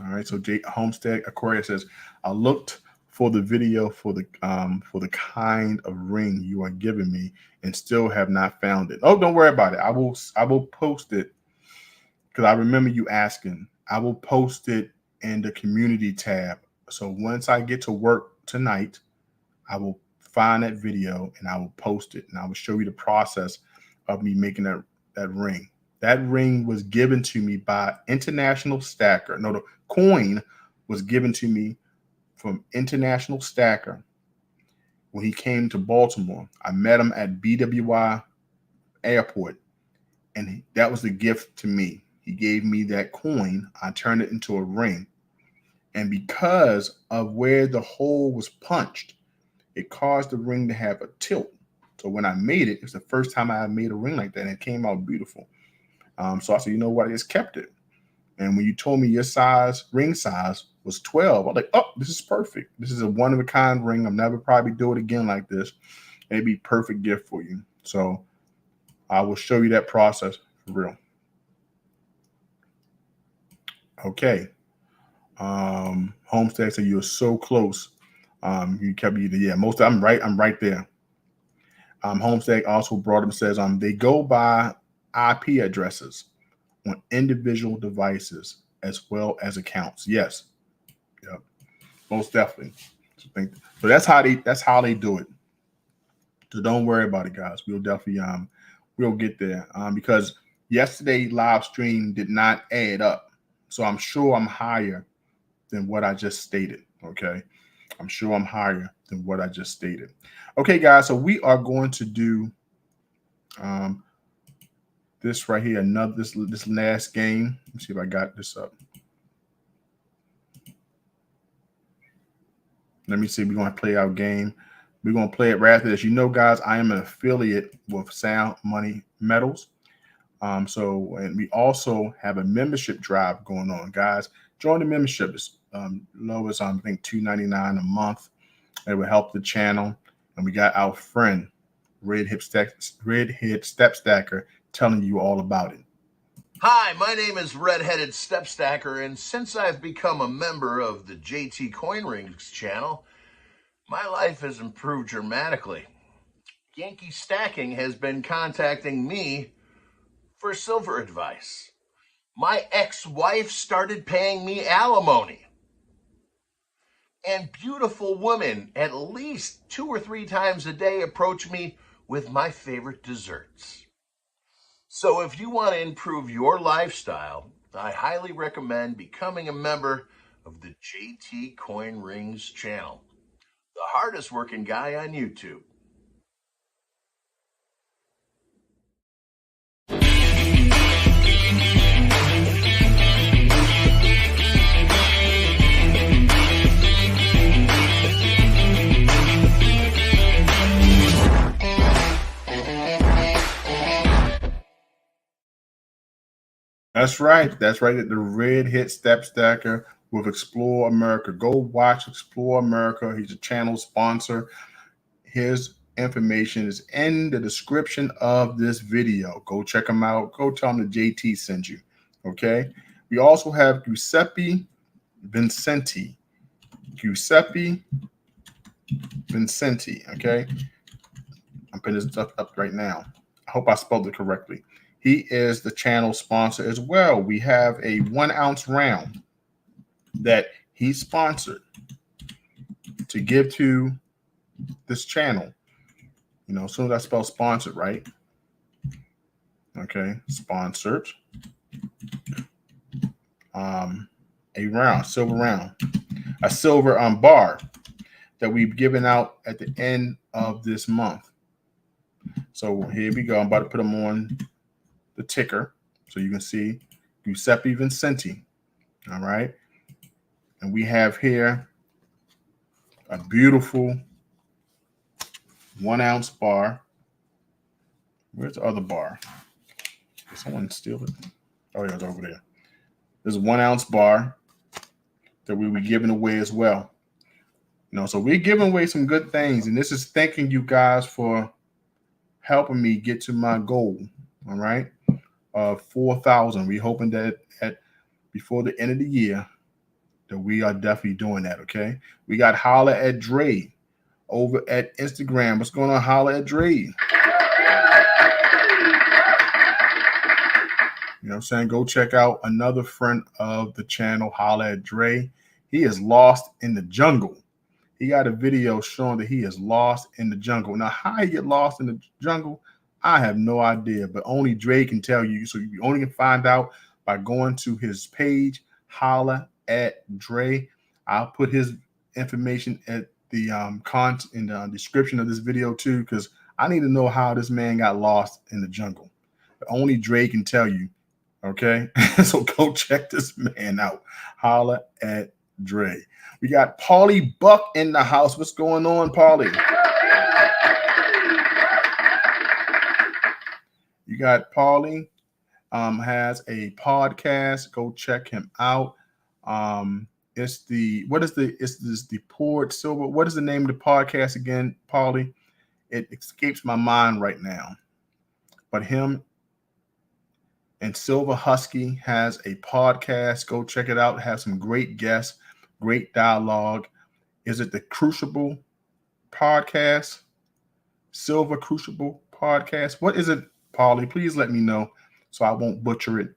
right, so Homestead Aquarius says, I looked for the video for the kind of ring you are giving me and still have not found it. Oh, don't worry about it. I will post it because I remember you asking. I will post it in the community tab. So once I get to work tonight, I will find that video and I will post it and I will show you the process of me making that ring. That ring was given to me by International Stacker. No, the coin was given to me from International Stacker when he came to Baltimore. I met him at BWI Airport, and that was the gift to me. He gave me that coin. I turned it into a ring. And because of where the hole was punched, it caused the ring to have a tilt. So when I made it, it's the first time I made a ring like that, and it came out beautiful. So I said, you know what? I just kept it. And when you told me your size, ring size was 12, I was like, oh, this is perfect. This is a one-of-a-kind ring. I'll never probably do it again like this. It'd be a perfect gift for you. So I will show you that process for real. Okay. Homestead said you're so close. You kept either, yeah, most I'm right there. Homestead also brought him, says they go by IP addresses on individual devices as well as accounts. Yes. Yep. Most definitely. So that's how they do it. So don't worry about it, guys. We'll definitely we'll get there. Because yesterday live stream did not add up. So I'm sure I'm higher than what I just stated. Okay. I'm sure I'm higher than what I just stated. Okay, guys. So we are going to do this right here, this last game. Let's see if I got this up. Let me see. We're going to play our game. We're going to play it right after this. You know, guys, I am an affiliate with Sound Money Metals. And we also have a membership drive going on, guys. Join the membership. It's low as I think $2.99 a month. It will help the channel. And we got our friend Redhead Step Stacker telling you all about it. Hi, my name is Red-Headed Step Stacker, and since I've become a member of the JTCoinRings channel, my life has improved dramatically. Yankee Stacking has been contacting me for silver advice. My ex-wife started paying me alimony. And beautiful women at least 2 or 3 times a day approach me with my favorite desserts. So if you want to improve your lifestyle, I highly recommend becoming a member of the JTCoinRings channel, the hardest working guy on YouTube. That's right. That's right. The Redhead Step Stacker with Explore America. Go watch Explore America. He's a channel sponsor. His information is in the description of this video. Go check him out. Go tell him that JT sent you. Okay. We also have Giuseppe Vincenti. Giuseppe Vincenti. Okay. I'm putting this stuff up right now. I hope I spelled it correctly. He is the channel sponsor as well. We have a 1 ounce round that he sponsored to give to this channel. You know, as soon as I spell sponsored, right? Okay, sponsored. A round, silver round, a silver bar that we've given out at the end of this month. So here we go. I'm about to put them on the ticker so you can see Giuseppe Vincenti. All right. And we have here a beautiful 1 ounce bar. Where's the other bar? Did someone steal it? Oh, yeah, it's over there. There's a 1 ounce bar that we were giving away as well. You know, so we're giving away some good things. And this is thanking you guys for helping me get to my goal. All right. 4,000. We're hoping that before the end of the year that we are definitely doing that. Okay. We got Holla at Dre over at Instagram. What's going on, Holla at Dre? You know what I'm saying? Go check out another friend of the channel, Holla at Dre. He is lost in the jungle. He got a video showing that he is lost in the jungle. Now, how he get lost in the jungle, I have no idea, but only Dre can tell you. So you only can find out by going to his page, Holla at Dre. I'll put his information at the content in the description of this video too, because I need to know how this man got lost in the jungle. But only Dre can tell you. Okay, so go check this man out. Holla at Dre. We got Paulie Buck in the house. What's going on, Paulie? You got Paulie has a podcast. Go check him out. It's the Poured Silver. What is the name of the podcast again, Paulie? It escapes my mind right now. But him and Silver Husky has a podcast. Go check it out. Have some great guests, great dialogue. Is it the Crucible podcast? Silver Crucible podcast? What is it, Paulie? Please let me know so I won't butcher it.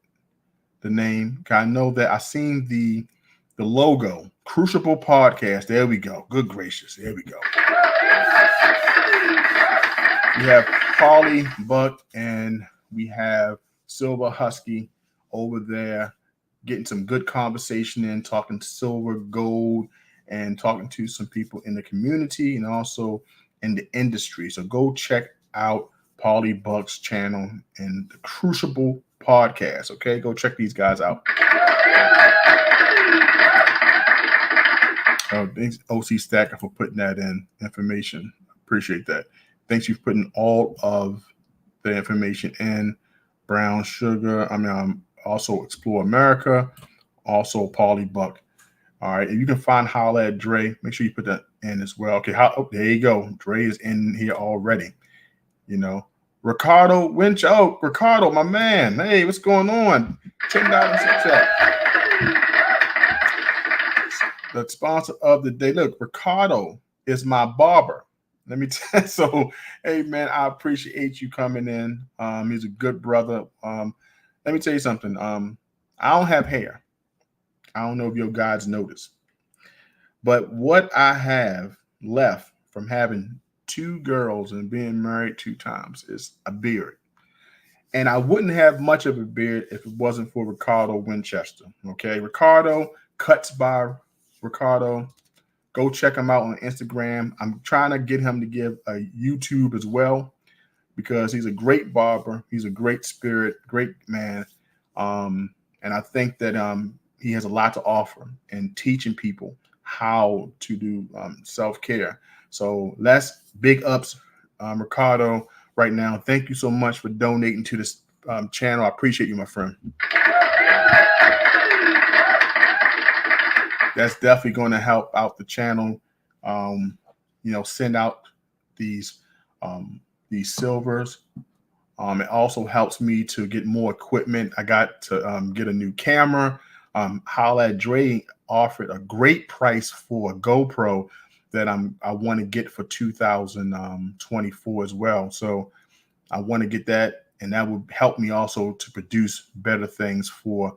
The name. I know that I seen the logo. Crucible podcast. There we go. Good gracious. There we go. We have Paulie Buck and we have Silver Husky over there getting some good conversation in, talking silver, gold, and talking to some people in the community and also in the industry. So go check out Paulie Buck's channel and the Crucible podcast. Okay, go check these guys out. Oh, thanks OC Stacker for putting that in information. Appreciate that. Thanks you for putting all of the information in. Brown Sugar. Also Explore America. Also Paulie Buck. All right. And you can find Holla at Dre. Make sure you put that in as well. Okay. There you go. Dre is in here already. You know, Ricardo Winch. Oh, Ricardo, my man. Hey, what's going on? $10 chat. The sponsor of the day. Look, Ricardo is my barber. Let me tell you. So, hey, man, I appreciate you coming in. He's a good brother. Let me tell you something. I don't have hair. I don't know if your guys noticed. But what I have left from having 2 girls and being married 2 times is a beard. And I wouldn't have much of a beard if it wasn't for Ricardo Winchester. Okay, Ricardo, Cuts by Ricardo. Go check him out on Instagram. I'm trying to get him to give a YouTube as well because he's a great barber. He's a great spirit, great man. And I think that he has a lot to offer in teaching people how to do self-care. So let's big ups Ricardo right now. Thank you so much for donating to this channel. I appreciate you, my friend. That's definitely going to help out the channel. Send out these silvers. It also helps me to get more equipment. I got to get a new camera. Holla at Dre offered a great price for a GoPro that I want to get for 2024 as well. So I want to get that, and that would help me also to produce better things for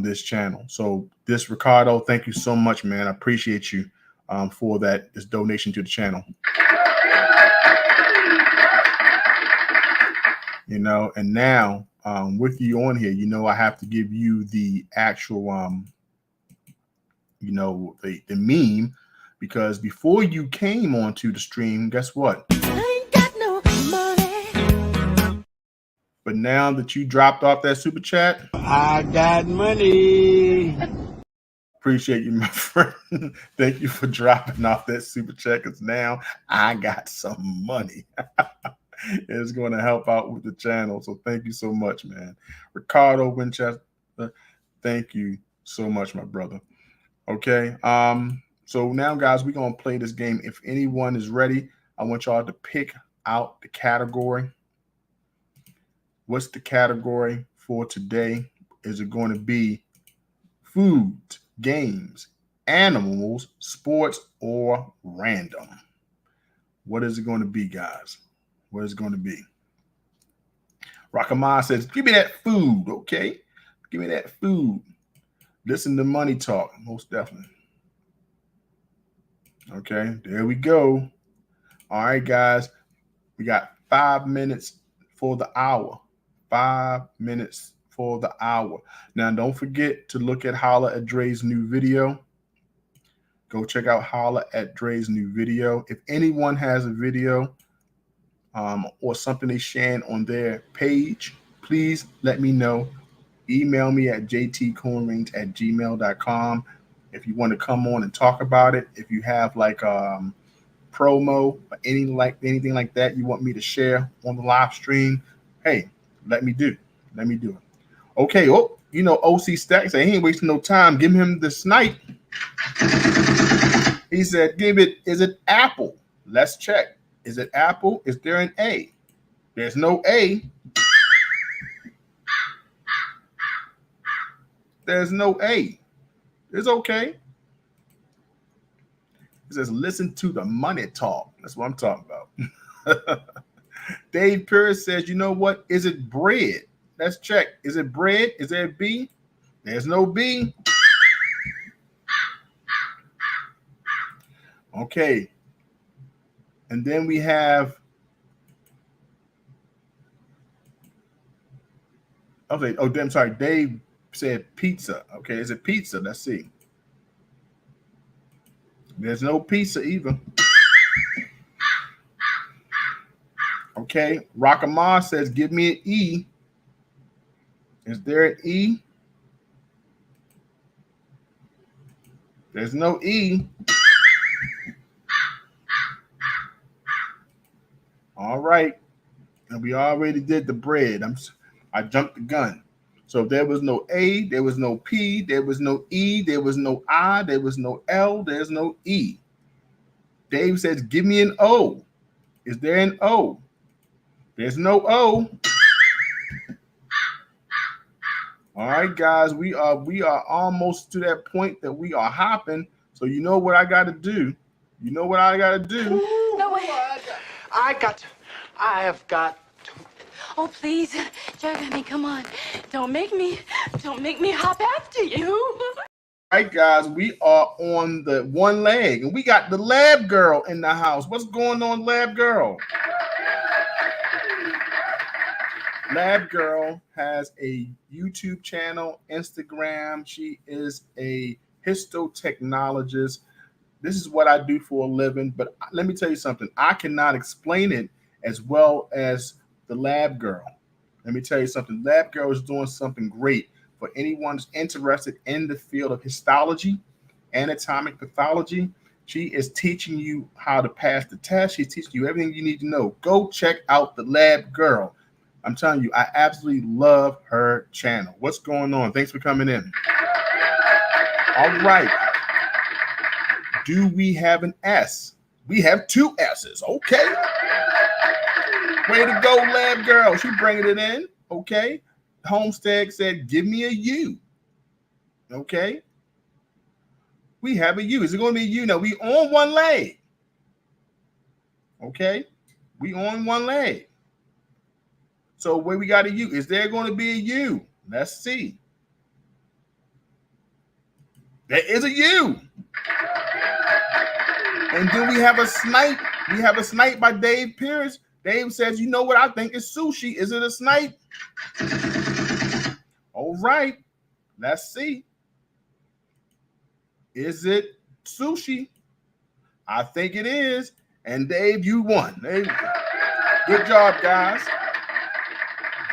this channel. So this Ricardo, thank you so much, man. I appreciate you for this donation to the channel. And now with you on here, I have to give you the actual the meme, because before you came onto the stream, guess what? I ain't got no money. But now that you dropped off that super chat, I got money. Appreciate you, my friend. Thank you for dropping off that super chat, because now I got some money. It's going to help out with the channel. So thank you so much, man. Ricardo Winchester, thank you so much, my brother. Okay. So now, guys, we're going to play this game. If anyone is ready, I want y'all to pick out the category. What's the category for today? Is it going to be food, games, animals, sports, or random. What is it going to be, guys? What is it going to be? Rakamah says, give me that food, okay? Give me that food. Listen to money talk, most definitely. Okay, there we go. All right, guys. We got 5 minutes for the hour. 5 minutes for the hour. Now, don't forget to look at Holla at Dre's new video. Go check out Holla at Dre's new video. If anyone has a video or something they sharing on their page, please let me know. Email me at jtcoinrings@gmail.com if you want to come on and talk about it. If you have like promo or anything like that you want me to share on the live stream, hey, let me do it. Okay. Oh, OC Stack said he ain't wasting no time. Give him the snipe. He said, is it Apple? Let's check. Is it Apple? Is there an A? There's no A. There's no A. It's okay. It says, listen to the money talk. That's what I'm talking about. Dave Pierce says, you know what? Is it bread? Let's check. Is it bread? Is there a B? There's no B. Okay. And then we have, okay. Oh, I'm sorry. Dave said pizza. Okay. Is it pizza? Let's see. There's no pizza either. Okay. Rakamah says, give me an E. Is there an E? There's no E. All right. And we already did the bread. I jumped the gun. So there was no A, there was no P, there was no E, there was no I, there was no L, there's no E. Dave says, give me an O. Is there an O? There's no O. All right, guys, we are almost to that point that we are hopping. So you know what I got to do. You know what I got to do. No way. I have got to. Oh, please, Jeremy, come on. Don't make me hop after you. All right, guys, we are on the one leg, and we got the lab girl in the house. What's going on, lab girl? Lab girl has a YouTube channel, Instagram. She is a histotechnologist. This is what I do for a living, but let me tell you something. I cannot explain it as well as the lab girl. Let me tell you something. Lab girl is doing something great for anyone who's interested in the field of histology, anatomic pathology. She is teaching you how to pass the test. She's teaching you everything you need to know. Go check out the lab girl. I'm telling you, I absolutely love her channel. What's going on? Thanks for coming in. All right. Do we have an S? We have 2 S's. Okay. Way to go, lab girl. She bringing it in. Okay. Homestead said, give me a U. Okay. We have a U. Is it going to be a U? No, we on one leg. Okay. We on one leg. So where we got a U? Is there going to be a U? Let's see. There is a U. And then we have a snipe. We have a snipe by Dave Pierce. Dave says, you know what I think is sushi. Is it a snipe? All right. Let's see. Is it sushi? I think it is. And Dave, you won. Good job, guys.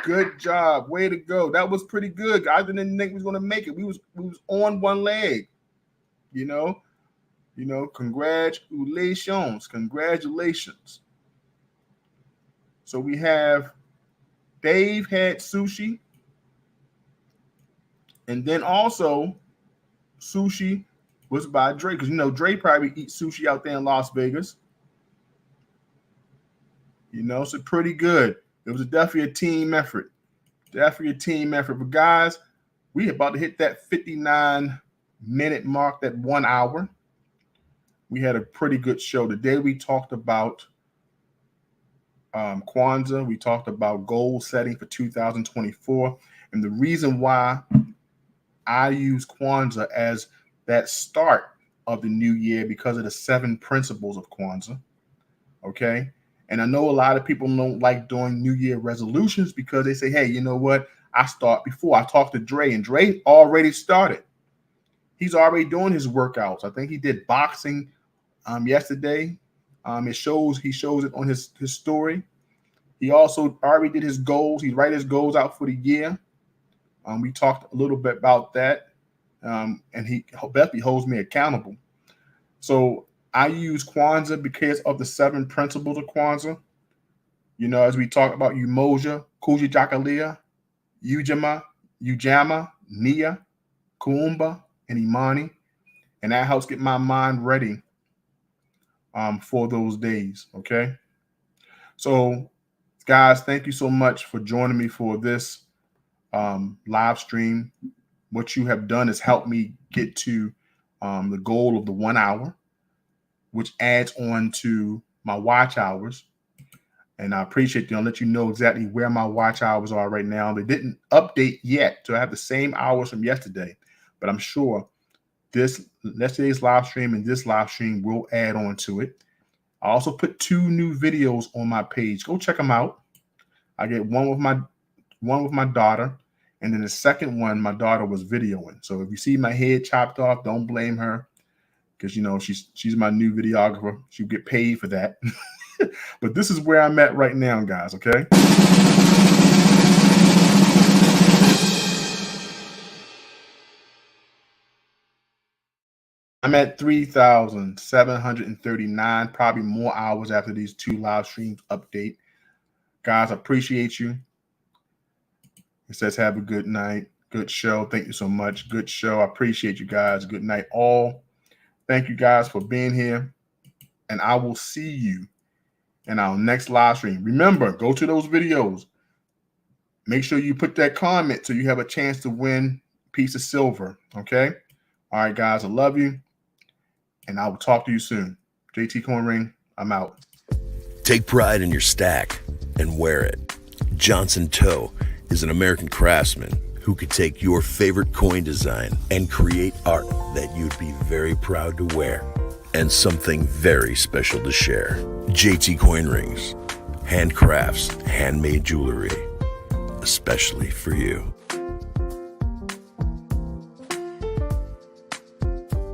Good job. Way to go. That was pretty good. I didn't think we was going to make it. We was on one leg. You know, congratulations. Congratulations. So we have Dave had sushi. And then also sushi was by Dre. Because Dre probably eats sushi out there in Las Vegas. So pretty good. It was definitely a team effort. Definitely a team effort. But guys, we about to hit that 59 minute mark, that 1 hour. We had a pretty good show. Today we talked about Kwanzaa. We talked about goal setting for 2024. And the reason why I use Kwanzaa as that start of the new year because of the 7 principles of Kwanzaa. Okay. And I know a lot of people don't like doing New Year resolutions because they say, hey, you know what? I start before. I talked to Dre, and Dre already started. He's already doing his workouts. I think he did boxing yesterday. He shows it on his story. He also already did his goals. He write his goals out for the year. We talked a little bit about that. And Bethany holds me accountable. So I use Kwanzaa because of the 7 principles of Kwanzaa. You know, as we talk about Umoja, Kujijakalia, Ujama, Nia, Kuumba, and Imani. And that helps get my mind ready for those days. Okay. So, guys, thank you so much for joining me for this live stream. What you have done is help me get to the goal of the 1 hour, which adds on to my watch hours. And I appreciate you. I'll let you know exactly where my watch hours are right now. They didn't update yet, so I have the same hours from yesterday. But I'm sure yesterday's live stream and this live stream will add on to it. I also put 2 new videos on my page. Go check them out. I get one with my daughter, and then the second one my daughter was videoing. So if you see my head chopped off, don't blame her, because you know she's my new videographer. She'll get paid for that. But this is where I'm at right now, guys. Okay. I'm at 3,739, probably more hours after these 2 live streams update. Guys, I appreciate you. It says have a good night. Good show. Thank you so much. Good show. I appreciate you guys. Good night all. Thank you guys for being here. And I will see you in our next live stream. Remember, go to those videos. Make sure you put that comment so you have a chance to win a piece of silver. Okay? All right, guys. I love you. And I will talk to you soon. JT Coin Ring, I'm out. Take pride in your stack and wear it. Johnson Toe is an American craftsman who could take your favorite coin design and create art that you'd be very proud to wear and something very special to share. JTCoinRings, handcrafts, handmade jewelry, especially for you.